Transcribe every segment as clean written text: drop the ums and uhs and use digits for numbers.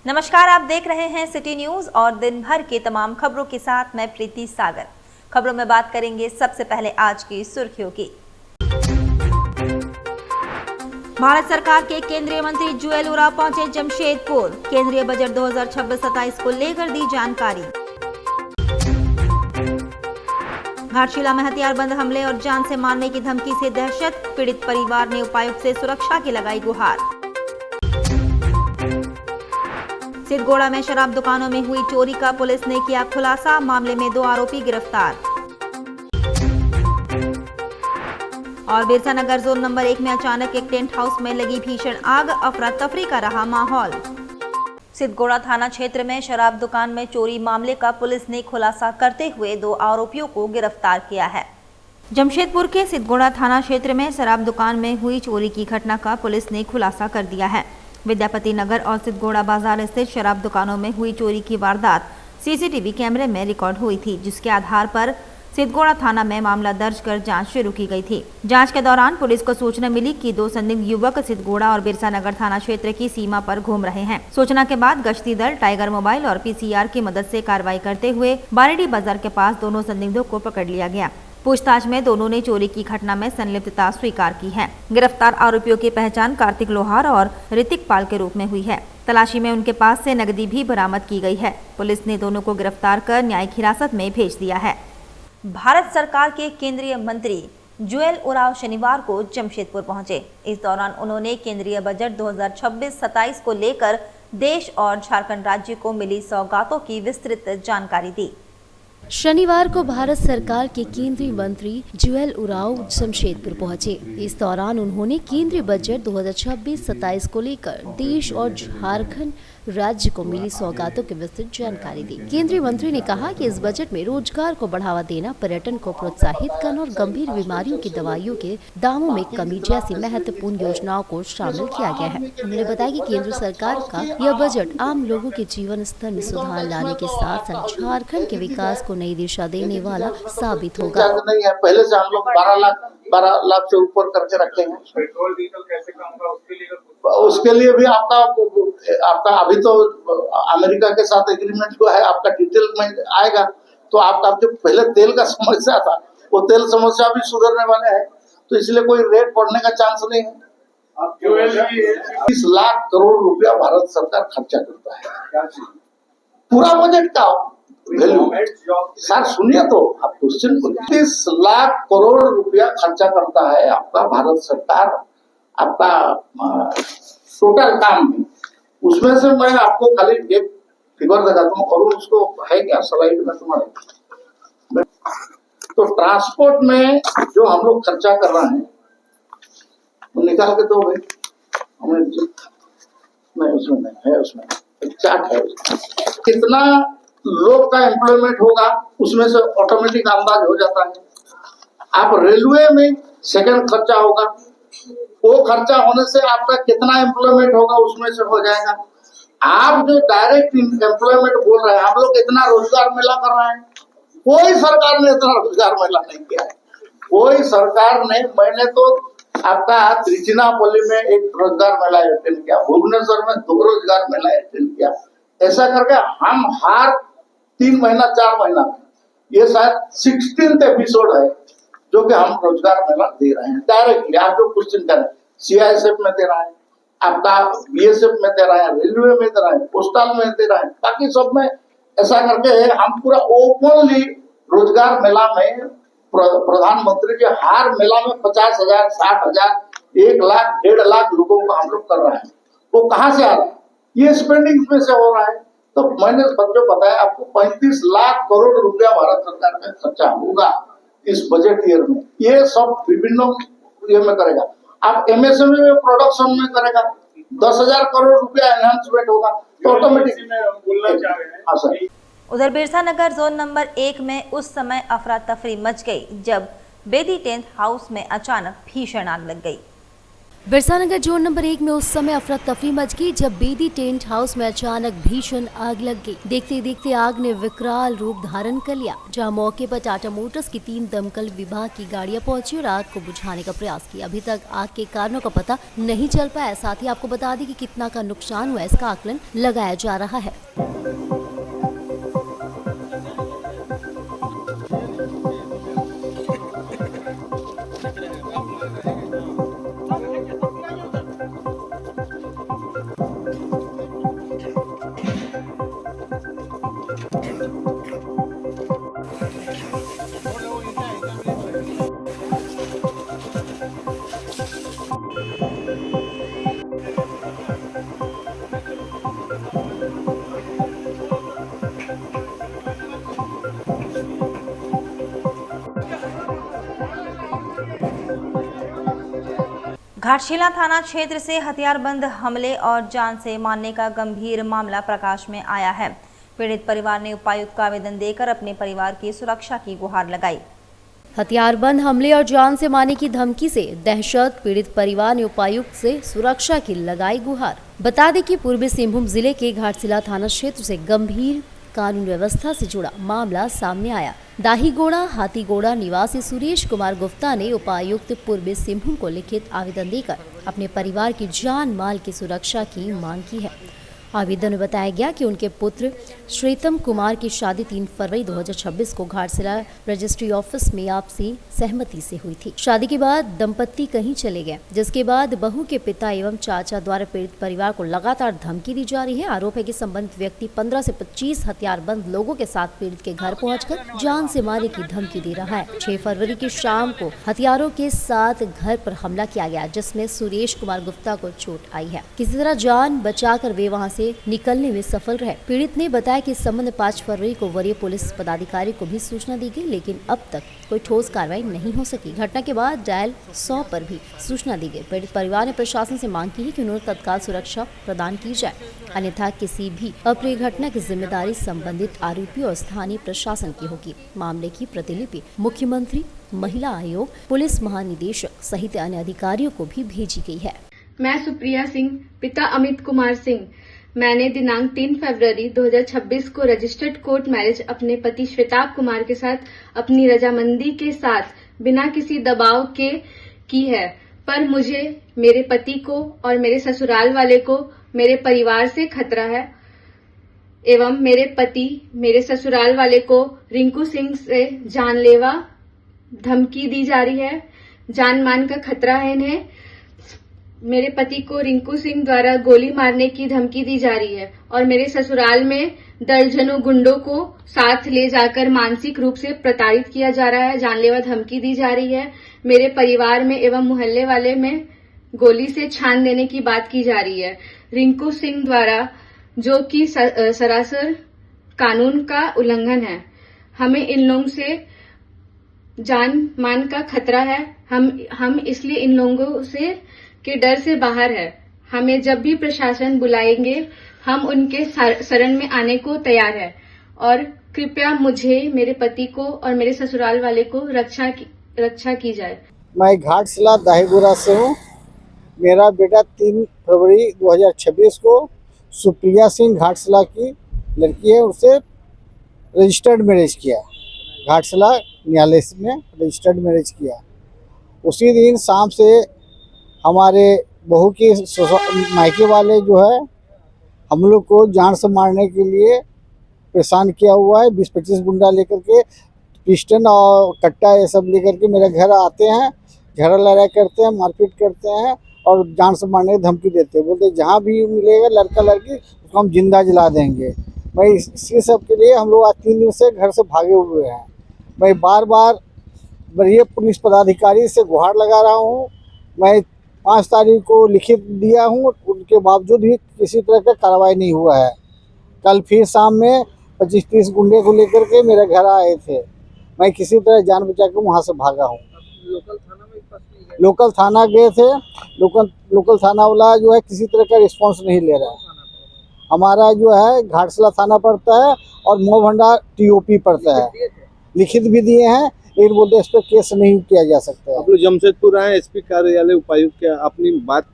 नमस्कार, आप देख रहे हैं सिटी न्यूज और दिन भर के तमाम खबरों के साथ मैं प्रीति सागर। खबरों में बात करेंगे सबसे पहले आज की सुर्खियों की। भारत सरकार के केंद्रीय मंत्री जुएल उरांव पहुंचे जमशेदपुर, केंद्रीय बजट 2026-27 को लेकर दी जानकारी। घाटशिला में हथियारबंद हमले और जान से मारने की धमकी से दहशत, पीड़ित परिवार ने उपायुक्त से सुरक्षा की लगाई गुहार। सिद्धगोड़ा में शराब दुकानों में हुई चोरी का पुलिस ने किया खुलासा, मामले में 2 आरोपी गिरफ्तार। और बिरसा नगर जोन नंबर 1 में अचानक एक टेंट हाउस में लगी भीषण आग, अफरा तफरी का रहा माहौल। सिद्धगोड़ा थाना क्षेत्र में शराब दुकान में चोरी मामले का पुलिस ने खुलासा करते हुए 2 आरोपियों को गिरफ्तार किया है। जमशेदपुर के सिद्धगोड़ा थाना क्षेत्र में शराब दुकान में हुई चोरी की घटना का पुलिस ने खुलासा कर दिया है। विद्यापति नगर और सिद्धगोड़ा बाजार स्थित शराब दुकानों में हुई चोरी की वारदात सीसीटीवी कैमरे में रिकॉर्ड हुई थी, जिसके आधार पर सिद्धगोड़ा थाना में मामला दर्ज कर जांच शुरू की गई थी। जांच के दौरान पुलिस को सूचना मिली कि 2 संदिग्ध युवक सिद्धगोड़ा और बिरसा नगर थाना क्षेत्र की सीमा पर घूम रहे हैं। सूचना के बाद गश्ती दल, टाइगर मोबाइल और पीसीआर की मदद से कार्रवाई करते हुए बारेडी बाजार के पास दोनों संदिग्धों को पकड़ लिया गया। पूछताछ में दोनों ने चोरी की घटना में संलिप्तता स्वीकार की है। गिरफ्तार आरोपियों की पहचान कार्तिक लोहार और ऋतिक पाल के रूप में हुई है। तलाशी में उनके पास से नकदी भी बरामद की गई है। पुलिस ने दोनों को गिरफ्तार कर न्यायिक हिरासत में भेज दिया है। भारत सरकार के केंद्रीय मंत्री जुएल उरांव शनिवार को जमशेदपुर पहुंचे। इस दौरान उन्होंने केंद्रीय बजट 2026-27 को लेकर देश और झारखंड राज्य को मिली सौगातों की विस्तृत जानकारी दी। शनिवार को भारत सरकार के केंद्रीय मंत्री जुएल उरांव जमशेदपुर पहुंचे। इस दौरान उन्होंने केंद्रीय बजट 2026-27 को लेकर देश और झारखंड राज्य को मिली सौगातों की विस्तृत जानकारी दी। केंद्रीय मंत्री ने कहा कि इस बजट में रोजगार को बढ़ावा देना, पर्यटन को प्रोत्साहित करना और गंभीर बीमारियों की दवाइयों के दामों में कमी जैसी महत्वपूर्ण योजनाओं को शामिल किया गया है। उन्होंने बताया कि केंद्र सरकार का यह बजट आम लोगों के जीवन स्तर में सुधार लाने के साथ साथ झारखंड के विकास को नई दिशा देने वाला साबित होगा। नहीं है, पहले से हम लोग 12 लाख से ऊपर करके रखे हैं। पेट्रोल डीजल कैसे कम होगा उसके लिए भी आपका अभी तो अमेरिका के साथ एग्रीमेंट हुआ है, आपका डिटेल में आएगा तो आपका जो पहले तेल का समस्या था वो तेल समस्या भी सुधरने वाले है, तो इसलिए कोई रेट बढ़ने का चांस नहीं है। 30 लाख करोड़ रुपया भारत सरकार खर्चा करता है पूरा बजट का वैल्यू। सर सुनिए तो आप क्वेश्चन को, 30 लाख करोड़ रुपया खर्चा करता है आपका भारत सरकार, आपका टोटल काम में। उसमें से मैं आपको खाली एक फिगर दिखाता हूँ, और उसको है क्या स्लाइड में तुम्हारे, तो ट्रांसपोर्ट में जो हम लोग खर्चा कर रहे हैं तो निकाल के दो भाई, हमें नहीं उसमें नहीं है, उसमें एक चार्ट है उसमें। कितना लोग का एम्प्लॉयमेंट होगा उसमें से ऑटोमेटिक अंदाज हो जाता है। आप रेलवे में सेकंड खर्चा होगा, वो खर्चा होने से आपका कितना एम्प्लॉयमेंट होगा उसमें से हो जाएगा। आप जो डायरेक्ट एम्प्लॉयमेंट बोल रहे हैं, हम लोग इतना रोजगार मेला कर रहे हैं, कोई सरकार ने इतना रोजगार मेला नहीं किया है, कोई सरकार ने। मैंने तो आपका त्रिचिनापल्ली में एक रोजगार मेला अटेंड किया, भुवनेश्वर में 2 रोजगार मेला अटेंड किया। ऐसा करके हम हर 3 महीना 4 महीना में, ये शायद 16th एपिसोड है जो कि हम रोजगार मेला दे रहे हैं डायरेक्टली। आप जो क्वेश्चन करें, सीआईएसएफ में दे रहे हैं, आपका बीएसएफ में दे रहे हैं, रेलवे में दे रहे हैं, पोस्टल में दे रहे हैं, बाकी सब में ऐसा करके हम पूरा ओपनली रोजगार मेला में प्रधानमंत्री के हर मेला में 50,000, 60,000, 1 लाख, 1.5 लाख लोगों को हम लोग कर रहे हैं। वो कहाँ से आ रहा है? ये स्पेंडिंग में से हो रहा है। तो मैंने जो बताया आपको 35 लाख करोड़ रुपया भारत सरकार का खर्चा होगा इस बजट ईयर में। ये सब विभिन्न ये में करेगा। आप एमएसएमई में प्रोडक्शन में करेगा, 10,000 करोड़ रुपया एनहांसमेंट होगा, तो ऑटोमेटिक बोलना चाह रहे हैं। हाँ सर। उधर बिरसा नगर जोन नंबर 1 में उस समय अफरा तफरी मच गई जब बेदी टेंट हाउस में अचानक भीषण आग लग गई। बिरसानगर जोन नंबर 1 में उस समय अफरा तफरी मच गई जब बेदी टेंट हाउस में अचानक भीषण आग लग गई। देखते देखते आग ने विकराल रूप धारण कर लिया, जहां मौके पर टाटा मोटर्स की 3 दमकल विभाग की गाड़ियां पहुंची और आग को बुझाने का प्रयास किया। अभी तक आग के कारणों का पता नहीं चल पाया। साथ ही आपको बता दें कि कितना का नुकसान हुआ, इसका आकलन लगाया जा रहा है। घाटशिला थाना क्षेत्र से हथियारबंद हमले और जान से मारने का गंभीर मामला प्रकाश में आया है। पीड़ित परिवार ने उपायुक्त को आवेदन देकर अपने परिवार की सुरक्षा की गुहार लगाई। हथियारबंद हमले और जान से मारने की धमकी से दहशत, पीड़ित परिवार ने उपायुक्त से सुरक्षा की लगाई गुहार। बता दें कि पूर्वी सिंहभूम जिले के घाटशिला थाना क्षेत्र से गंभीर कानून व्यवस्था से जुड़ा मामला सामने आया। दाहीगोड़ा हाथीगोड़ा निवासी सुरेश कुमार गुप्ता ने उपायुक्त पूर्वी सिंहभूम को लिखित आवेदन देकर अपने परिवार की जान माल की सुरक्षा की मांग की है। आवेदन में बताया गया कि उनके पुत्र श्रीतम कुमार की शादी 3 फरवरी 2026 को घाटशिला रजिस्ट्री ऑफिस में आपसी सहमति से हुई थी। शादी के बाद दंपत्ति कहीं चले गए, जिसके बाद बहू के पिता एवं चाचा द्वारा पीड़ित परिवार को लगातार धमकी दी जा रही है। आरोप है कि संबंधित व्यक्ति 15 से 25 हथियारबंद लोगों के साथ पीड़ित के घर पहुंचकर जान से मारने की धमकी दे रहा है। 6 फरवरी की शाम को हथियारों के साथ घर पर हमला किया गया, जिसमें सुरेश कुमार गुप्ता को चोट आई है। किसी तरह जान बचाकर वे वहां से निकलने में सफल रहे। पीड़ित ने बताया कि इस संबंध में 5 फरवरी को वरीय पुलिस पदाधिकारी को भी सूचना दी गई, लेकिन अब तक कोई ठोस कार्रवाई नहीं हो सकी। घटना के बाद डायल 100 पर भी सूचना दी गई। पीड़ित परिवार ने प्रशासन से मांग की है कि उन्हें तत्काल सुरक्षा प्रदान की जाए, अन्यथा किसी भी अप्रिय घटना की जिम्मेदारी संबंधित आरोपी और स्थानीय प्रशासन की होगी। मामले की प्रतिलिपि मुख्यमंत्री, महिला आयोग, पुलिस महानिदेशक सहित अन्य अधिकारियों को भी भेजी गई है। मैं सुप्रिया सिंह, पिता अमित कुमार सिंह। मैंने दिनांक 3 फरवरी 2026 को रजिस्टर्ड कोर्ट मैरिज अपने पति श्वेताब कुमार के साथ अपनी रजामंदी के साथ बिना किसी दबाव के की है, पर मुझे, मेरे पति को और मेरे ससुराल वाले को मेरे परिवार से खतरा है एवं मेरे पति, मेरे ससुराल वाले को रिंकू सिंह से जानलेवा धमकी दी जा रही है। जान मान का खतरा है इन्हें। मेरे पति को रिंकू सिंह द्वारा गोली मारने की धमकी दी जा रही है और मेरे ससुराल में दर्जनों गुंडों को साथ ले जाकर मानसिक रूप से प्रताड़ित किया जा रहा है। जानलेवा धमकी दी जा रही है। मेरे परिवार में एवं मोहल्ले वाले में गोली से छान देने की बात की जा रही है। रिंकू सिंह द्वारा, जो कि सरासर कानून का उल्लंघन है। हमें इन लोगों से जान मान का खतरा है। हम इसलिए इन लोगों से के डर से बाहर है। हमें जब भी प्रशासन बुलाएंगे हम उनके शरण में आने को तैयार है और कृपया मुझे, मेरे पति को और मेरे ससुराल वाले को रक्षा की जाए। मैं घाटशिला दाहीगोड़ा से हूँ। मेरा बेटा 3 फरवरी 2026 को सुप्रिया सिंह घाटशिला की लड़की है, उससे रजिस्टर्ड मैरिज किया। घाटशिला न्यायालय में रजिस्टर्ड मैरिज किया। उसी दिन शाम से हमारे बहू के मायके वाले जो है हम लोग को जान से मारने के लिए परेशान किया हुआ है। 20-25 गुंडा लेकर के, पिस्टन और कट्टा ये सब लेकर के मेरे घर आते हैं, झगड़ा लड़ाई करते हैं, मारपीट करते हैं और जान से मारने की धमकी देते हैं। बोलते जहाँ भी मिलेगा लड़का लड़की उसको हम जिंदा जला देंगे। मैं इसी सब के लिए हम लोग आज 3 दिन से घर से भागे हुए हैं। मैं बार बार वरीय पुलिस पदाधिकारी से गुहार लगा रहा हूँ। मैं 5 तारीख को लिखित दिया हूँ, उनके बावजूद भी किसी तरह का कार्रवाई नहीं हुआ है। कल फिर शाम में 25-30 गुंडे को लेकर के मेरे घर आए थे। मैं किसी तरह जान बचा के वहाँ से भागा हूँ। लोकल थाना गए थे, लोकल थाना वाला जो है किसी तरह का रिस्पांस नहीं ले रहा है। हमारा जो है घाटशिला थाना पड़ता है और मोहभंडार TOP पड़ता है। लिखित भी दिए हैं, लेकिन बोलते इस पर केस नहीं किया जा सकता है। आप लोग जमशेदपुर आए, एसपी कार्यालय उपायुक्त के अपनी बात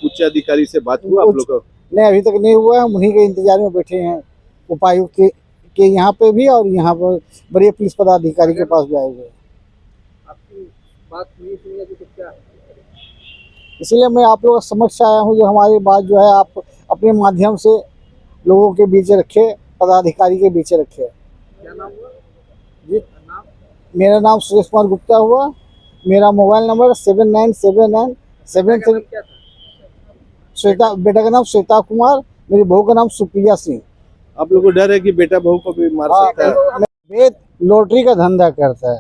उच्च अधिकारी से बात हुआ आप लोग को? नहीं, अभी तक नहीं हुआ। हम उन्हीं के इंतजार में बैठे हैं, उपायुक्त के यहाँ पे भी और यहाँ पर बड़े पुलिस पदाधिकारी के पास भी आए हुए हैं। आपकी बात नहीं सुनी अभी तक क्या? इसलिए मैं आप लोगों के समक्ष आया हूँ, जो हमारी बात जो है आप अपने माध्यम से लोगों के बीच रखे, पदाधिकारी के बीच रखे। क्या नाम हुआ जी, नाम? मेरा नाम सुरेश कुमार गुप्ता हुआ। मेरा मोबाइल नंबर 797973। क्या था? श्वेता, बेटा का नाम श्वेता कुमार, मेरी बहू का नाम सुप्रिया सिंह। आप लोग को डर है कि बेटा बहू को भी मार सकता है? वेद लॉटरी का धंधा करता है।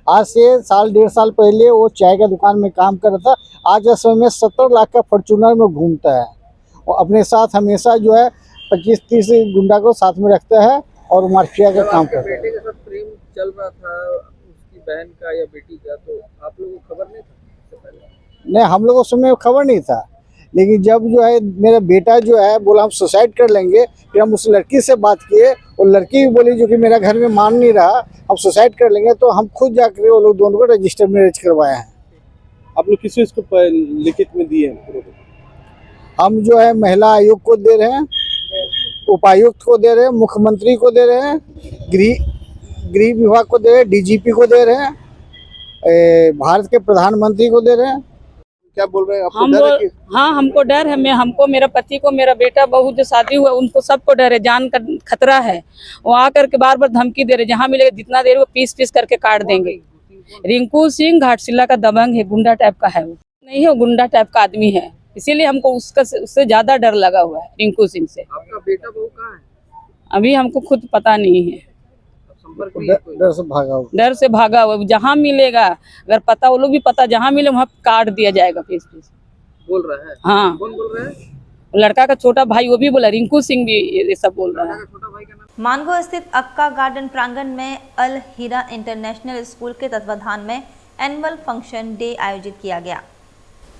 आज से 1.5 साल पहले वो चाय का दुकान में काम कर रहा था। आज के समय में 70 लाख का फॉर्चूनर में घूमता है और अपने साथ हमेशा जो है 25-30 गुंडा को साथ में रखता है और माफिया का काम करता है। बेटे के साथ प्रेम चल रहा था उसकी बहन का या बेटी का, तो आप लोगों को खबर नहीं था इससे पहले? नहीं, हम लोगों को समय खबर नहीं था, लेकिन जब जो है मेरा बेटा जो है बोला हम सुसाइड कर लेंगे, फिर हम उस लड़की से बात किए और लड़की भी बोली जो कि मेरा घर में मान नहीं रहा, हम सुसाइड कर लेंगे, तो हम खुद जाकर वो लोग दोनों को रजिस्टर मैरिज करवाए हैं। आप लोग किसी इसको लिखित में दिए हैं? हम जो है महिला आयोग को दे रहे हैं, उपायुक्त को दे रहे हैं, मुख्यमंत्री को दे रहे हैं, गृह विभाग को दे रहे हैं, डीजीपी को दे रहे हैं, भारत के प्रधानमंत्री को दे रहे हैं। क्या बोल रहे हैं? आपको डर है कि? हाँ, हमको डर है। हमको, मेरा पति को, मेरा बेटा बहू जो शादी हुआ उनको सबको डर है, जान का खतरा है। वो आकर के बार बार धमकी दे रहे, जहाँ मिलेगा जितना देर वो पीस पीस करके काट देंगे। रिंकू सिंह घाटशिला का दबंग है, गुंडा टाइप का है। वो नहीं है, वो गुंडा टाइप का आदमी है, इसीलिए हमको उससे ज्यादा डर लगा हुआ है रिंकू सिंह से। आपका बेटा बहू कहाँ है? अभी हमको खुद पता नहीं है, डर से भागा हुआ। डर से भागा हुआ। जहाँ मिलेगा, अगर पता, वो लोग भी पता, जहाँ मिले वहाँ काट दिया जाएगा पीस पीस। बोल रहा है? हाँ, कौन बोल रहा है? लड़का का छोटा भाई वो भी बोला, रिंकू सिंह भी ये सब बोल रहा है। छोटा भाई का नाम? मानगो स्थित अक्का गार्डन प्रांगण में अल हीरा इंटरनेशनल स्कूल के तत्वाधान में एनुअल फंक्शन डे आयोजित किया गया।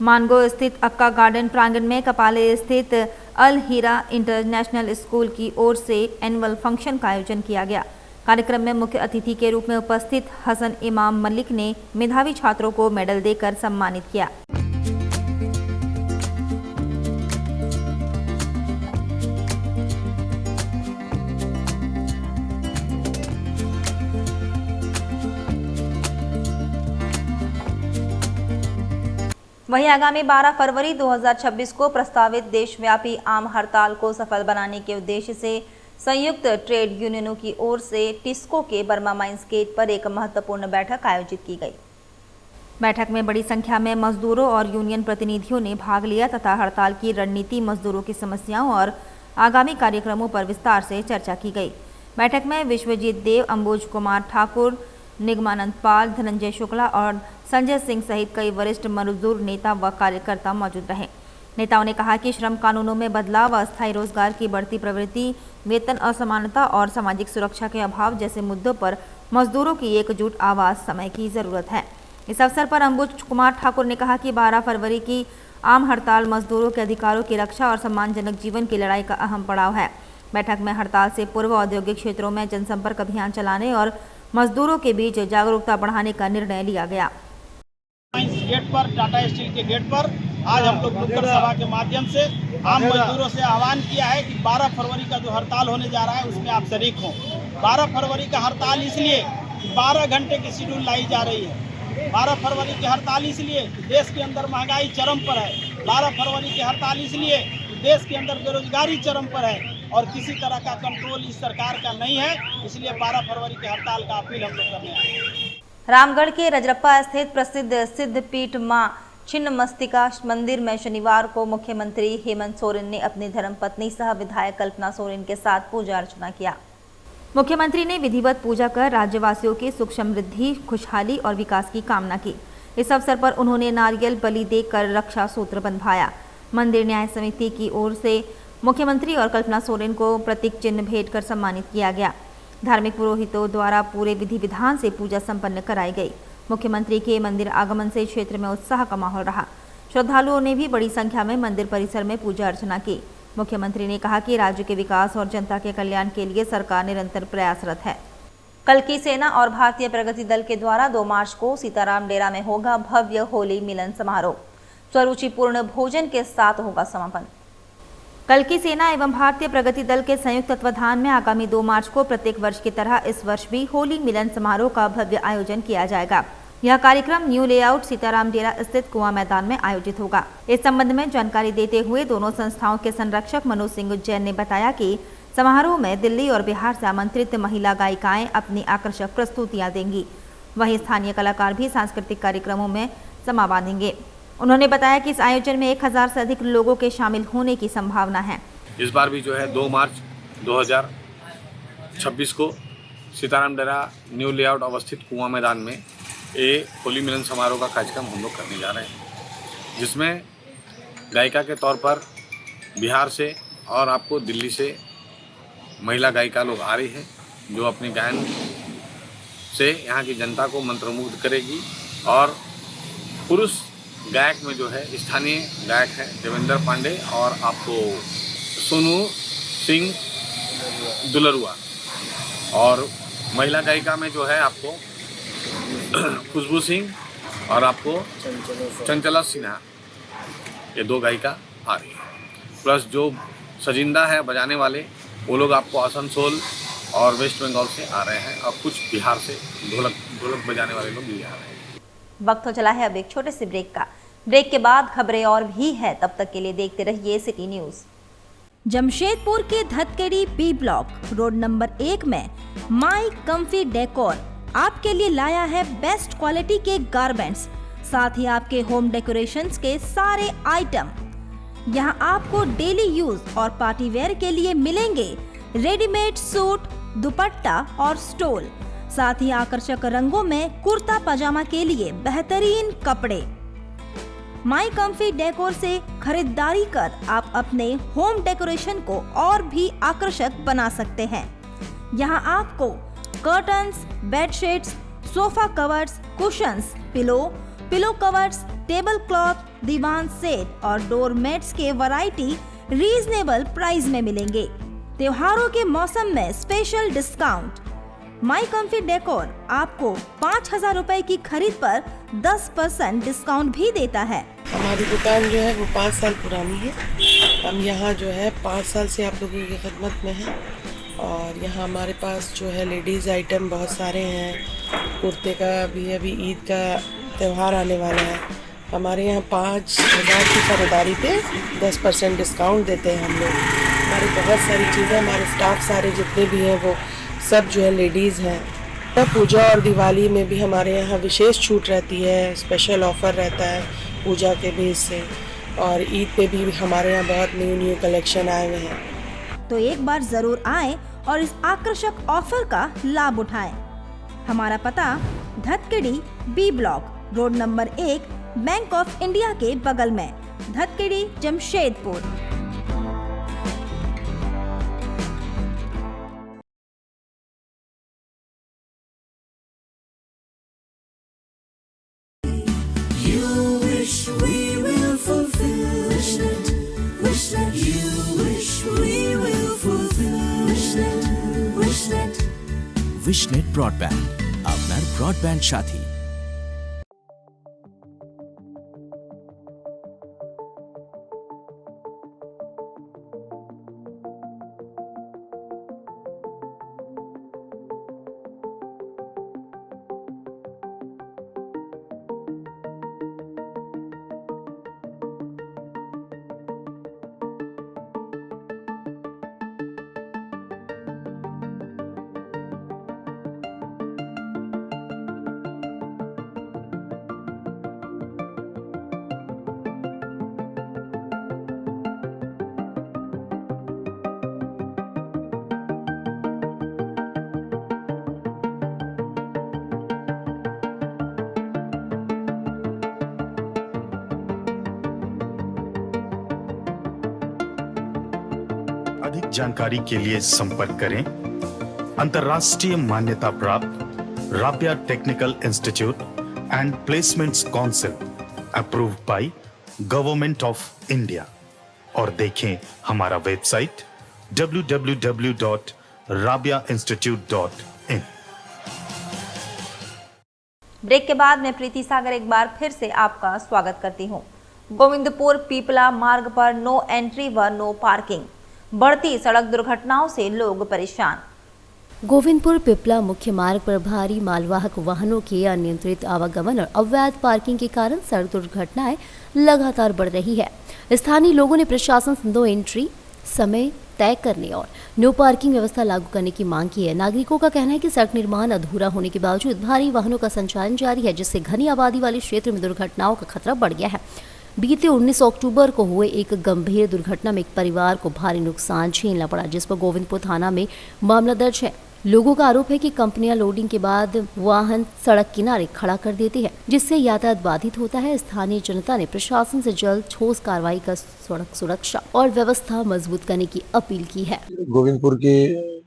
मानगो स्थित अक्का गार्डन प्रांगण में कपाले स्थित अल हीरा इंटरनेशनल स्कूल की ओर से एनुअल फंक्शन का आयोजन किया गया। कार्यक्रम में मुख्य अतिथि के रूप में उपस्थित हसन इमाम मलिक ने मेधावी छात्रों को मेडल देकर सम्मानित किया। वहीं आगामी 12 फरवरी 2026 को प्रस्तावित देशव्यापी आम हड़ताल को सफल बनाने के उद्देश्य से संयुक्त ट्रेड यूनियनों की ओर से टिस्को के बर्मा माइंस गेट पर एक महत्वपूर्ण बैठक आयोजित की गई। बैठक में बड़ी संख्या में मजदूरों और यूनियन प्रतिनिधियों ने भाग लिया तथा हड़ताल की रणनीति, मजदूरों की समस्याओं और आगामी कार्यक्रमों पर विस्तार से चर्चा की गई। बैठक में विश्वजीत देव, अंबुज कुमार ठाकुर, निगमानंद पाल, धनंजय शुक्ला और संजय सिंह सहित कई वरिष्ठ मजदूर नेता व कार्यकर्ता मौजूद रहे। नेताओं ने कहा कि श्रम कानूनों में बदलाव, अस्थायी रोजगार की बढ़ती प्रवृत्ति, वेतन असमानता और सामाजिक सुरक्षा के अभाव जैसे मुद्दों पर मजदूरों की एकजुट आवाज समय की जरूरत है। इस अवसर पर अंबुज कुमार ठाकुर ने कहा कि 12 फरवरी की आम हड़ताल मजदूरों के अधिकारों की रक्षा और सम्मानजनक जीवन की लड़ाई का अहम पड़ाव है। बैठक में हड़ताल से पूर्व औद्योगिक क्षेत्रों में जनसंपर्क अभियान चलाने और मजदूरों के बीच जागरूकता बढ़ाने का निर्णय लिया गया। गेट पर, टाटा स्टील के गेट पर आज हम लोग नुक्कड़ सभा के माध्यम से आम मजदूरों से आह्वान किया है कि 12 फरवरी का जो हड़ताल होने जा रहा है उसमें आप शरीक हों। 12 फरवरी का हड़ताल इसलिए 12 घंटे की शेड्यूल लाई जा रही है। 12 फरवरी की हड़ताल इसलिए देश के अंदर महंगाई चरम पर है। 12 फरवरी की हड़ताल इसलिए देश के अंदर बेरोजगारी चरम पर है और किसी तरह का कंट्रोल इस सरकार का नहीं है। इसलिए 12 फरवरी की हड़ताल का अपील हम लोग करने आए हैं। रामगढ़ के रजरप्पा स्थित प्रसिद्ध सिद्धपीठ मां छिन्नमस्तिका मंदिर में शनिवार को मुख्यमंत्री हेमंत सोरेन ने अपनी धर्मपत्नी सह विधायक कल्पना सोरेन के साथ पूजा अर्चना किया। मुख्यमंत्री ने विधिवत पूजा कर राज्यवासियों की सुख समृद्धि, खुशहाली और विकास की कामना की। इस अवसर पर उन्होंने नारियल बलि देकर रक्षा सूत्र बंधवाया। मंदिर न्याय समिति की ओर से मुख्यमंत्री और कल्पना सोरेन को प्रतीक चिन्ह भेंट कर सम्मानित किया गया। धार्मिक पुरोहितों द्वारा पूरे विधि विधान से पूजा संपन्न कराई गई। मुख्यमंत्री के मंदिर आगमन से क्षेत्र में उत्साह का माहौल रहा। श्रद्धालुओं ने भी बड़ी संख्या में मंदिर परिसर में पूजा अर्चना की। मुख्यमंत्री ने कहा कि राज्य के विकास और जनता के कल्याण के लिए सरकार निरंतर प्रयासरत है। कल्की सेना और भारतीय प्रगति दल के द्वारा 2 मार्च को सीताराम डेरा में होगा भव्य होली मिलन समारोह। स्वरुचिपूर्ण भोजन के साथ होगा समापन। कल्की सेना एवं भारतीय प्रगति दल के संयुक्त तत्वाधान में आगामी 2 मार्च को प्रत्येक वर्ष की तरह इस वर्ष भी होली मिलन समारोह का भव्य आयोजन किया जाएगा। यह कार्यक्रम न्यू लेआउट सीताराम डेरा स्थित कुआं मैदान में आयोजित होगा। इस संबंध में जानकारी देते हुए दोनों संस्थाओं के संरक्षक मनोज सिंह उज्जैन ने बताया कि समारोह में दिल्ली और बिहार से आमंत्रित महिला गायिकाएं अपनी आकर्षक प्रस्तुतियां देंगी। वहीं स्थानीय कलाकार भी सांस्कृतिक कार्यक्रमों में समा बांधेंगे। उन्होंने बताया कि इस आयोजन में 1000 से अधिक लोगों के शामिल होने की संभावना है। इस बार भी जो है 2 मार्च 2026 को सीताराम डेरा न्यू लेआउट अवस्थित कुआं मैदान में ये होली मिलन समारोह का कार्यक्रम हम लोग करने जा रहे हैं, जिसमें गायिका के तौर पर बिहार से और आपको दिल्ली से महिला गायिका लोग आ रही हैं, जो अपने गायन से यहाँ की जनता को मंत्रमुग्ध करेगी। और पुरुष गायक में जो है स्थानीय गायक है देवेंद्र पांडे और आपको सोनू सिंह दुलरुआ, और महिला गायिका में जो है आपको खुशबू सिंह और आपको चंचला सिन्हा, ये 2 गायिका आ रही है। प्लस जो सजिंदा है बजाने वाले वो लोग आपको आसनसोल और वेस्ट बंगाल से आ रहे हैं, और कुछ बिहार से ढोलक बजाने वाले लोग भी आ रहे हैं। वक्त हो चला है अब एक छोटे से ब्रेक का। ब्रेक के बाद खबरें और भी है, तब तक के लिए देखते रहिए सिटी न्यूज। जमशेदपुर के Dhatkidih B block road number 1 में माई कम्फी डेकोर आपके लिए लाया है बेस्ट क्वालिटी के गारमेंट्स, साथ ही आपके होम डेकोरेशंस के सारे आइटम। यहाँ आपको डेली यूज और पार्टी वेयर के लिए मिलेंगे रेडीमेड सूट, दुपट्टा और स्टोल, साथ ही आकर्षक रंगों में कुर्ता पजामा के लिए बेहतरीन कपड़े। माई कम्फी डेकोर से खरीदारी कर आप अपने होम डेकोरेशन को और भी आकर्षक बना सकते हैं। यहाँ आपको curtains, bedsheets, sofa covers, cushions, pillow covers, table cloth, दीवान सेट और डोर मैट्स के वैरायटी रीजनेबल प्राइस में मिलेंगे। त्योहारों के मौसम में special discount. My comfy decor आपको 5000 रुपए की खरीद पर 10% डिस्काउंट भी देता है। हमारी दुकान जो है वो 5 साल पुरानी है। हम यहाँ जो है 5 साल से आप लोगों की खिदमत में हैं, और यहाँ हमारे पास जो है लेडीज़ आइटम बहुत सारे हैं। कुर्ते का भी अभी ईद का त्यौहार आने वाला है, हमारे यहाँ 5000 की खरीदारी पे 10% डिस्काउंट देते हैं हम लोग। हमारी बहुत सारी चीज़ें, हमारे स्टाफ सारे जितने भी हैं वो सब जो है लेडीज़ हैं। पूजा और दिवाली में भी हमारे यहाँ विशेष छूट रहती है, स्पेशल ऑफ़र रहता है पूजा के बेस से, और ईद पे भी हमारे यहाँ बहुत न्यू कलेक्शन आए हुए हैं। तो एक बार जरूर आएं और इस आकर्षक ऑफर का लाभ उठाएं। हमारा पता Dhatkidih B block road number 1 bank of India के बगल में, धतकेड़ी, जमशेदपुर। विशनेट ब्रॉडबैंड, আপনার ব্রডব্যান্ড সাথী। अधिक जानकारी के लिए संपर्क करें अंतर्राष्ट्रीय मान्यता प्राप्त Rabia technical institute and placements council approved by government of India, और देखें हमारा वेबसाइट www.rabiainstitute.in। ब्रेक के बाद मैं प्रीति सागर एक बार फिर से आपका स्वागत करती हूँ। गोविंदपुर पीपला मार्ग पर नो एंट्री व नो पार्किंग, बढ़ती सड़क दुर्घटनाओं से लोग परेशान। गोविंदपुर पिपला मुख्य मार्ग पर भारी मालवाहक वाहनों के अनियंत्रित आवागमन और अवैध पार्किंग के कारण सड़क दुर्घटनाएं लगातार बढ़ रही है। स्थानीय लोगों ने प्रशासन से नो एंट्री समय तय करने और नो पार्किंग व्यवस्था लागू करने की मांग की है। नागरिकों का कहना है कि सड़क निर्माण अधूरा होने के बावजूद भारी वाहनों का संचालन जारी है, जिससे घनी आबादी वाले क्षेत्र में दुर्घटनाओं का खतरा बढ़ गया है। बीते 19 अक्टूबर को हुए एक गंभीर दुर्घटना में एक परिवार को भारी नुकसान झेलना पड़ा, जिस पर गोविंदपुर थाना में मामला दर्ज है। लोगों का आरोप है कि कंपनियां लोडिंग के बाद वाहन सड़क किनारे खड़ा कर देती है, जिससे यातायात बाधित होता है। स्थानीय जनता ने प्रशासन से जल्द ठोस कार्रवाई कर सड़क सुरक्षा और व्यवस्था मजबूत करने की अपील की है। गोविंदपुर की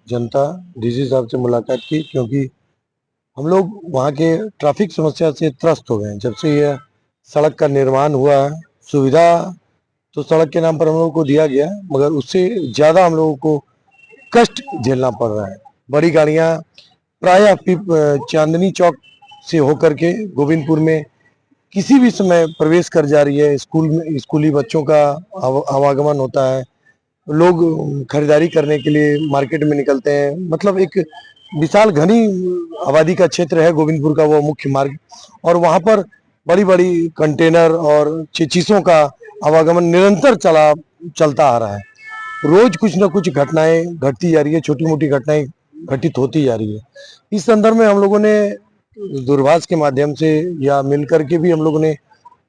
जनता डीसी साहब से मुलाकात की, क्योंकि हम लोग वहाँ के ट्रैफिक समस्या से त्रस्त हो गए हैं। जब से यह सड़क का निर्माण हुआ है, सुविधा तो सड़क के नाम पर हम लोगों को दिया गया, मगर उससे ज्यादा हम लोगों को कष्ट झेलना पड़ रहा है। बड़ी गाड़ियां प्रायः चांदनी चौक से होकर के गोविंदपुर में किसी भी समय प्रवेश कर जा रही है। स्कूली बच्चों का आवागमन होता है, लोग खरीदारी करने के लिए मार्केट में निकलते हैं। मतलब एक विशाल घनी आबादी का क्षेत्र है गोविंदपुर का वो मुख्य मार्ग, और वहां पर बड़ी बड़ी कंटेनर और चीजों का आवागमन निरंतर चलता आ रहा है। रोज कुछ न कुछ घटनाएं घटती जा रही है, छोटी मोटी घटनाएं घटित होती जा रही है। इस संदर्भ में हम लोगों ने दूरभाष के माध्यम से या मिल करके भी हम लोगों ने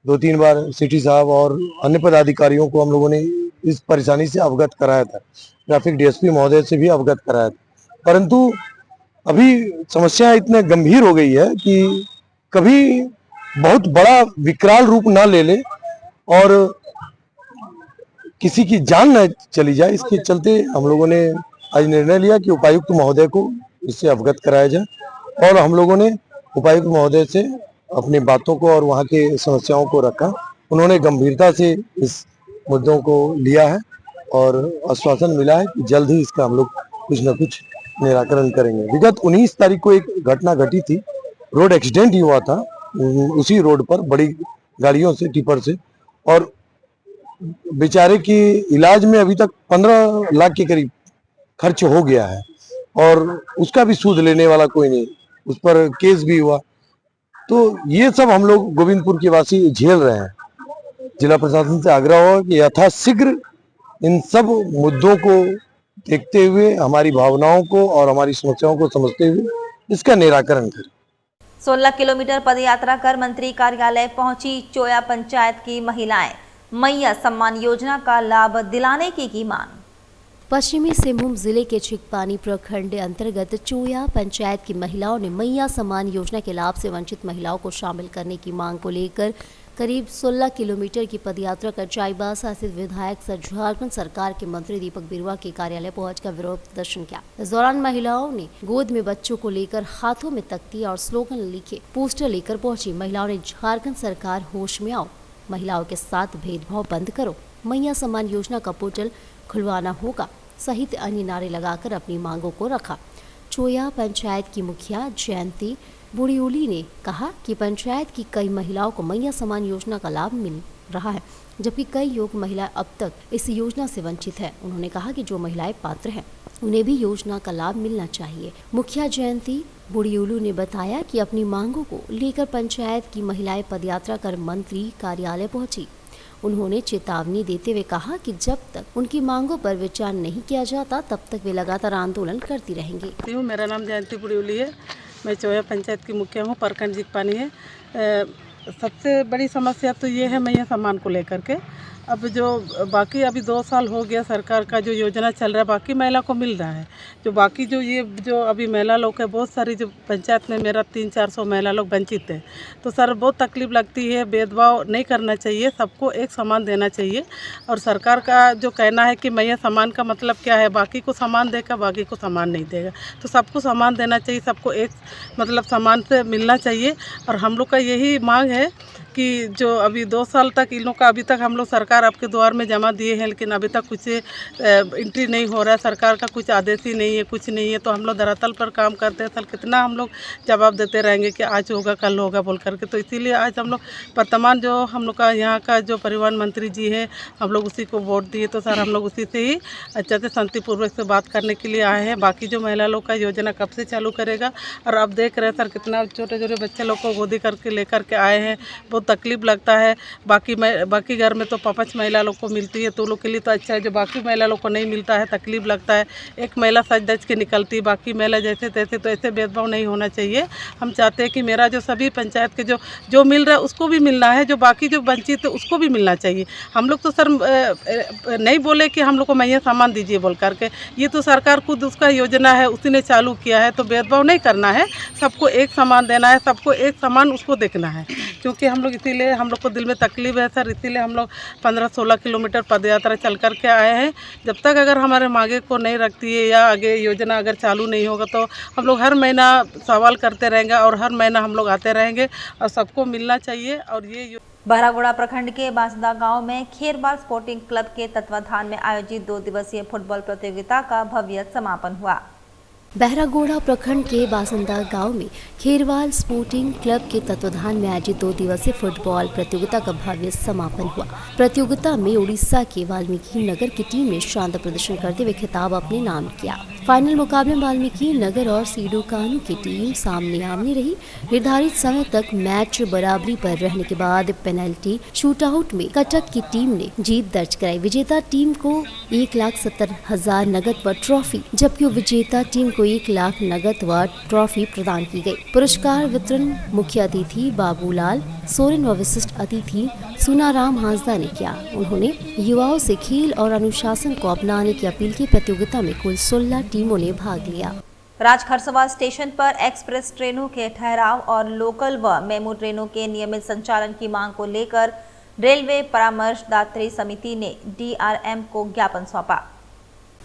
2-3 बार सिटी साहब और अन्य पदाधिकारियों को हम लोगों ने इस परेशानी से अवगत कराया था। ट्रैफिक डीएसपी महोदय से भी अवगत कराया था, परंतु अभी समस्या इतने गंभीर हो गई है कि कभी बहुत बड़ा विकराल रूप ना ले ले और किसी की जान न चली जाए। इसके चलते हम लोगों ने आज निर्णय लिया कि उपायुक्त महोदय को इससे अवगत कराया जाए, और हम लोगों ने उपायुक्त महोदय से अपनी बातों को और वहाँ के समस्याओं को रखा। उन्होंने गंभीरता से इस मुद्दों को लिया है और आश्वासन मिला है कि जल्द ही इसका हम लोग कुछ न कुछ निराकरण करेंगे। विगत 19 तारीख को एक घटना घटी थी, रोड एक्सीडेंट ही हुआ था उसी रोड पर बड़ी गाड़ियों से, टिपर से, और बेचारे की इलाज में अभी तक 15 लाख के करीब खर्च हो गया है, और उसका भी सूद लेने वाला कोई नहीं, उस पर केस भी हुआ। तो ये सब हम लोग गोविंदपुर के वासी झेल रहे हैं। जिला प्रशासन से आग्रह हो कि यथाशीघ्र इन सब मुद्दों को देखते हुए, हमारी भावनाओं को और हमारी समस्याओं को समझते हुए इसका निराकरण करें। 16 किलोमीटर पदयात्रा कर मंत्री कार्यालय पहुंची चोया पंचायत की महिलाएं, मैया सम्मान योजना का लाभ दिलाने की मांग। पश्चिमी सिंहभूम जिले के छिकपानी प्रखंड अंतर्गत चोया पंचायत की महिलाओं ने मैया सम्मान योजना के लाभ से वंचित महिलाओं को शामिल करने की मांग को लेकर करीब 16 किलोमीटर की पदयात्रा कर चाईबासा स्थित विधायक सह झारखंड सरकार के मंत्री दीपक बिरुवा के कार्यालय पहुंचकर विरोध प्रदर्शन किया। इस दौरान महिलाओं ने गोद में बच्चों को लेकर हाथों में तख्ती और स्लोगन लिखे पोस्टर लेकर पहुंची। महिलाओं ने झारखंड सरकार होश में आओ, महिलाओं के साथ भेदभाव बंद करो, मैया सम्मान योजना का पोर्टल खुलवाना होगा सहित अन्य नारे लगाकर अपनी मांगों को रखा। चोया पंचायत की मुखिया जयंती बुड़ियोली ने कहा कि पंचायत की कई महिलाओं को मैया सम्मान योजना का लाभ मिल रहा है, जबकि कई योग्य महिलाएं अब तक इस योजना से वंचित है। उन्होंने कहा कि जो महिलाएं पात्र हैं उन्हें भी योजना का लाभ मिलना चाहिए। मुखिया जयंती बुड़ियोलू ने बताया कि अपनी मांगों को लेकर पंचायत की महिलाएं पदयात्रा कर मंत्री कार्यालय पहुंची। उन्होंने चेतावनी देते हुए कहा कि जब तक उनकी मांगों पर विचार नहीं किया जाता तब तक वे लगातार आंदोलन करती रहेंगी। मेरा नाम जयंती बुड़ियोली है, मैं चोया पंचायत की मुखिया हूँ, प्रखंड छिकपानी है। सबसे बड़ी समस्या तो ये है मैया सम्मान को लेकर के। अब जो बाकी अभी 2 साल हो गया सरकार का जो योजना चल रहा है बाकी महिला को मिल रहा है, जो बाकी जो अभी महिला लोग है बहुत सारी जो पंचायत में मेरा 300-400 महिला लोग वंचित है। तो सर बहुत तकलीफ लगती है, भेदभाव नहीं करना चाहिए, सबको एक समान देना चाहिए। और सरकार का जो कहना है कि मैया सम्मान का मतलब क्या है, बाकी को समान देगा बाकी को समान नहीं देगा, तो सबको समान देना चाहिए, सबको एक मतलब समान से मिलना चाहिए। और हम लोग का यही मांग है कि जो अभी 2 साल तक इन लोग का अभी तक हम लोग सरकार आपके द्वार में जमा दिए हैं, लेकिन अभी तक कुछ एंट्री नहीं हो रहा है, सरकार का कुछ आदेश ही नहीं है, कुछ नहीं है। तो हम लोग धरातल पर काम करते हैं, सर कितना हम लोग जवाब देते रहेंगे कि आज होगा कल होगा बोल करके। तो इसीलिए आज हम लोग वर्तमान जो हम लोग का यहाँ का जो परिवहन मंत्री जी है, हम लोग उसी को वोट दिए। तो सर हम लोग उसी से ही अच्छे से शांतिपूर्वक से बात करने के लिए आए हैं। बाकी जो महिला लोग का योजना कब से चालू करेगा, और अब देख रहे हैं सर कितना छोटे छोटे बच्चे लोग को गोदी करके लेकर के आए हैं, बहुत तकलीफ लगता है। बाकी घर में तो 5 महिला लोग को मिलती है तो लोग के लिए तो अच्छा है, जो बाकी महिला लोग को नहीं मिलता है तकलीफ लगता है। एक महिला सज धज के निकलती है, बाकी महिला जैसे तैसे। तो ऐसे भेदभाव नहीं होना चाहिए। हम चाहते हैं कि मेरा जो सभी पंचायत के जो मिल रहा है उसको भी मिलना है, जो बाकी जो वंचित है उसको भी मिलना चाहिए। हम लोग तो सर नहीं बोले कि हम लोग को महिला सामान दीजिए बोल करके, ये तो सरकार खुद उसका योजना है उसी ने चालू किया है। तो भेदभाव नहीं करना है, सबको एक सामान देना है, सबको एक सामान उसको देखना है। क्योंकि हम लोग इसीलिए हम लोग को दिल में तकलीफ है सर, इसीलिए हम लोग 15-16 किलोमीटर पदयात्रा चल कर के आए हैं। जब तक अगर हमारे मांगे को नहीं रखती है या आगे योजना अगर चालू नहीं होगा तो हम लोग हर महीना सवाल करते रहेंगे और हर महीना हम लोग आते रहेंगे और सबको मिलना चाहिए। और ये बहरागोड़ा प्रखंड के बांसदा गांव में खेरवाल स्पोर्टिंग क्लब के तत्वाधान में आयोजित 2 दिवसीय फुटबॉल प्रतियोगिता का भव्य समापन हुआ। बहरागोड़ा प्रखंड के बासंदा गांव में खेरवाल स्पोर्टिंग क्लब के तत्वाधान में आयोजित 2 दिवसीय फुटबॉल प्रतियोगिता का भव्य समापन हुआ। प्रतियोगिता में उड़ीसा के वाल्मीकि नगर की टीम ने शानदार प्रदर्शन करते हुए खिताब अपने नाम किया। फाइनल मुकाबले में वाल्मीकि नगर और सीडो कानू की टीम सामने आमने रही। निर्धारित समय तक मैच बराबरी पर रहने के बाद पेनल्टी शूटआउट में कटक की टीम ने जीत दर्ज कराई। विजेता टीम को 1,70,000 नगद व ट्रॉफी, जबकि विजेता टीम को 1 लाख नगद व ट्रॉफी प्रदान की गई। पुरस्कार वितरण मुख्य अतिथि बाबूलाल सोरेन व विशिष्ट अतिथि सुनाराम हांसदा ने किया। उन्होंने युवाओं से खेल और अनुशासन को अपनाने की अपील की। प्रतियोगिता में कुल 16 टीमों ने भाग लिया। राजखरसवा स्टेशन पर एक्सप्रेस ट्रेनों के ठहराव और लोकल व मेमू ट्रेनों के नियमित संचालन की मांग को लेकर रेलवे परामर्शदात्री समिति ने DRM को ज्ञापन सौंपा।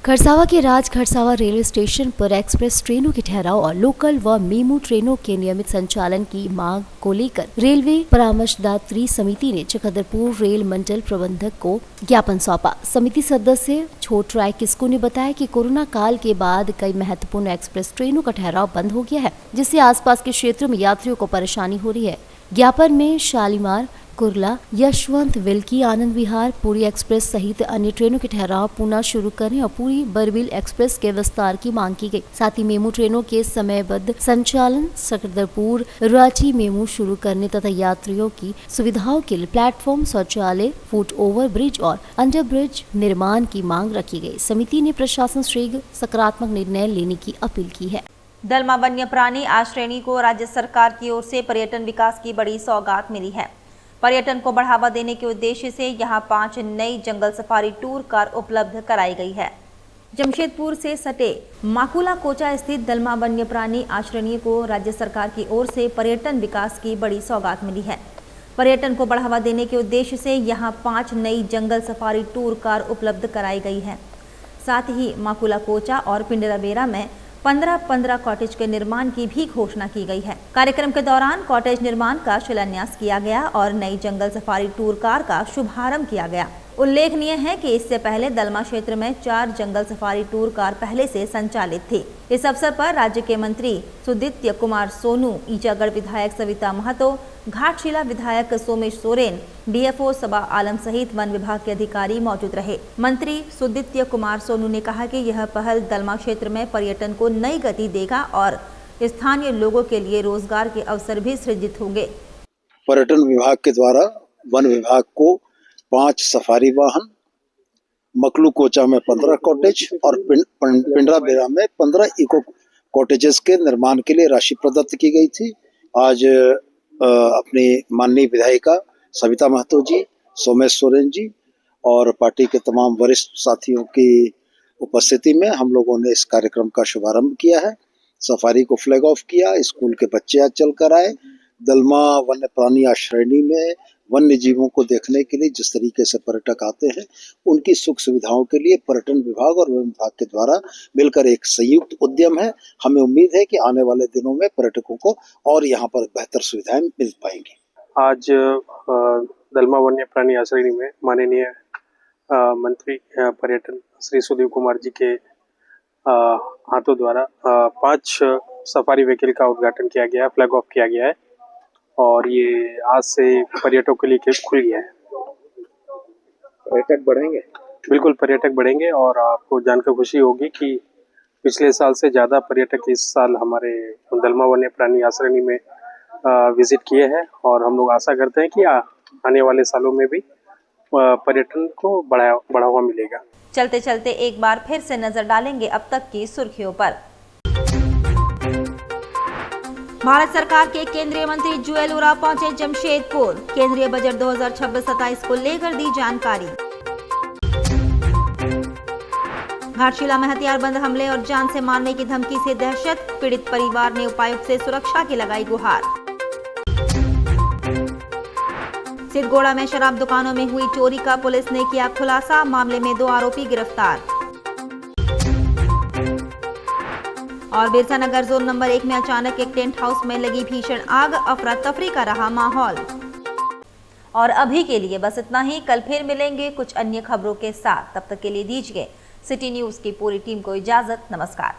खरसावा के खरसावा रेलवे स्टेशन पर एक्सप्रेस ट्रेनों के ठहराव और लोकल व मेमू ट्रेनों के नियमित संचालन की मांग को लेकर रेलवे परामर्शदात्री समिति ने चक्रधरपुर रेल मंडल प्रबंधक को ज्ञापन सौंपा। समिति सदस्य छोट राय किस्कू ने बताया कि कोरोना काल के बाद कई महत्वपूर्ण एक्सप्रेस ट्रेनों का ठहराव बंद हो गया है, जिससे आसपास के क्षेत्रों में यात्रियों को परेशानी हो रही है। ज्ञापन में शालीमार, कुर्ला, यशवंत, विल्की, आनंद विहार, पूरी एक्सप्रेस सहित अन्य ट्रेनों के ठहराव पुनः शुरू करने और पूरी बरबील एक्सप्रेस के विस्तार की मांग की गई। साथ ही मेमू ट्रेनों के समयबद्ध संचालन, चक्रधरपुर रांची मेमू शुरू करने तथा यात्रियों की सुविधाओं के लिए प्लेटफॉर्म, शौचालय, फुट ओवर ब्रिज और अंडर ब्रिज निर्माण की मांग रखी गई। समिति ने प्रशासन शीघ्र सकारात्मक निर्णय लेने की अपील की है। दलमा वन्य प्राणी आश्रयणी को राज्य सरकार की ओर से पर्यटन विकास की बड़ी सौगात मिली है। पर्यटन को बढ़ावा देने के उद्देश्य से यहां 5 नई जंगल सफारी टूर कार उपलब्ध कराई गई है। जमशेदपुर से सटे माकुला कोचा स्थित दलमा वन्य प्राणी आश्रयणी को राज्य सरकार की ओर से पर्यटन विकास की बड़ी सौगात मिली है। पर्यटन को बढ़ावा देने के उद्देश्य से यहां 5 नई जंगल सफारी टूर कार उपलब्ध कराई गई है। साथ ही माकुला कोचा और पिंडराबेरा में 15 कॉटेज के निर्माण की भी घोषणा की गई है। कार्यक्रम के दौरान कॉटेज निर्माण का शिलान्यास किया गया और नई जंगल सफारी टूर कार का शुभारंभ किया गया। उल्लेखनीय है कि इससे पहले दलमा क्षेत्र में 4 जंगल सफारी टूर कार पहले से संचालित थे। इस अवसर पर राज्य के मंत्री सुदित्य कुमार सोनू, ईचागढ़ विधायक सविता महतो, घाटशिला विधायक सोमेश सोरेन, DFO सबा आलम सहित वन विभाग के अधिकारी मौजूद रहे। मंत्री सुदित्य कुमार सोनू ने कहा कि यह पहल दलमा क्षेत्र में पर्यटन को नई गति देगा और स्थानीय लोगों के लिए रोजगार के अवसर भी सृजित होंगे। पर्यटन विभाग के द्वारा वन विभाग को 5 सफारी वाहन, मकलू कोचा में 15 कॉटेज और पिंडराबेरा में 15 इको कॉटेजेस के निर्माण के लिए राशि प्रदत्त की गई थी। आज अपनी माननीय विधायिका सविता महतो जी, सोमेश सोरेन जी और पार्टी के तमाम वरिष्ठ साथियों की उपस्थिति में हम लोगों ने इस कार्यक्रम का शुभारंभ किया है। सफारी को फ्लैग ऑफ किया, स्कूल के बच्चे आज चल कर आए। दलमा वन्य प्राणी आश्रयणी में वन्य जीवों को देखने के लिए जिस तरीके से पर्यटक आते हैं, उनकी सुख सुविधाओं के लिए पर्यटन विभाग और वन विभाग के द्वारा मिलकर एक संयुक्त उद्यम है। हमें उम्मीद है कि आने वाले दिनों में पर्यटकों को और यहाँ पर बेहतर सुविधाएं मिल पाएंगी। आज दलमा वन्य प्राणी आश्रय में माननीय मंत्री पर्यटन श्री सुदीप कुमार जी के हाथों द्वारा 5 सफारी व्हीकल का उद्घाटन किया गया है, फ्लैग ऑफ किया गया है और ये आज से पर्यटकों के लिए खुल गया है। पर्यटक बढ़ेंगे? बिल्कुल पर्यटक बढ़ेंगे और आपको जानकर खुशी होगी कि पिछले साल से ज़्यादा पर्यटक इस साल हमारे दलमा वन्य प्राणी आश्रय में विजिट किए हैं और हम लोग आशा करते हैं कि आने वाले सालों में भी पर्यटन को बढ़ावा मिलेगा। चलते चलते एक बार फिर से नजर डालेंगे अब तक की सुर्खियों पर। भारत सरकार के केंद्रीय मंत्री जुएल उरांव पहुंचे जमशेदपुर, केंद्रीय बजट 2026-27 को लेकर दी जानकारी। घाटशिला में हथियारबंद हमले और जान से मारने की धमकी से दहशत, पीड़ित परिवार ने उपायुक्त से सुरक्षा की लगाई गुहार। सिद्धगोड़ा में शराब दुकानों में हुई चोरी का पुलिस ने किया खुलासा, मामले में 2 आरोपी गिरफ्तार। और बिरसा नगर जोन नंबर 1 में अचानक एक टेंट हाउस में लगी भीषण आग, अफरा तफरी का रहा माहौल। और अभी के लिए बस इतना ही, कल फिर मिलेंगे कुछ अन्य खबरों के साथ। तब तक के लिए दीजिए सिटी न्यूज की पूरी टीम को इजाजत। नमस्कार।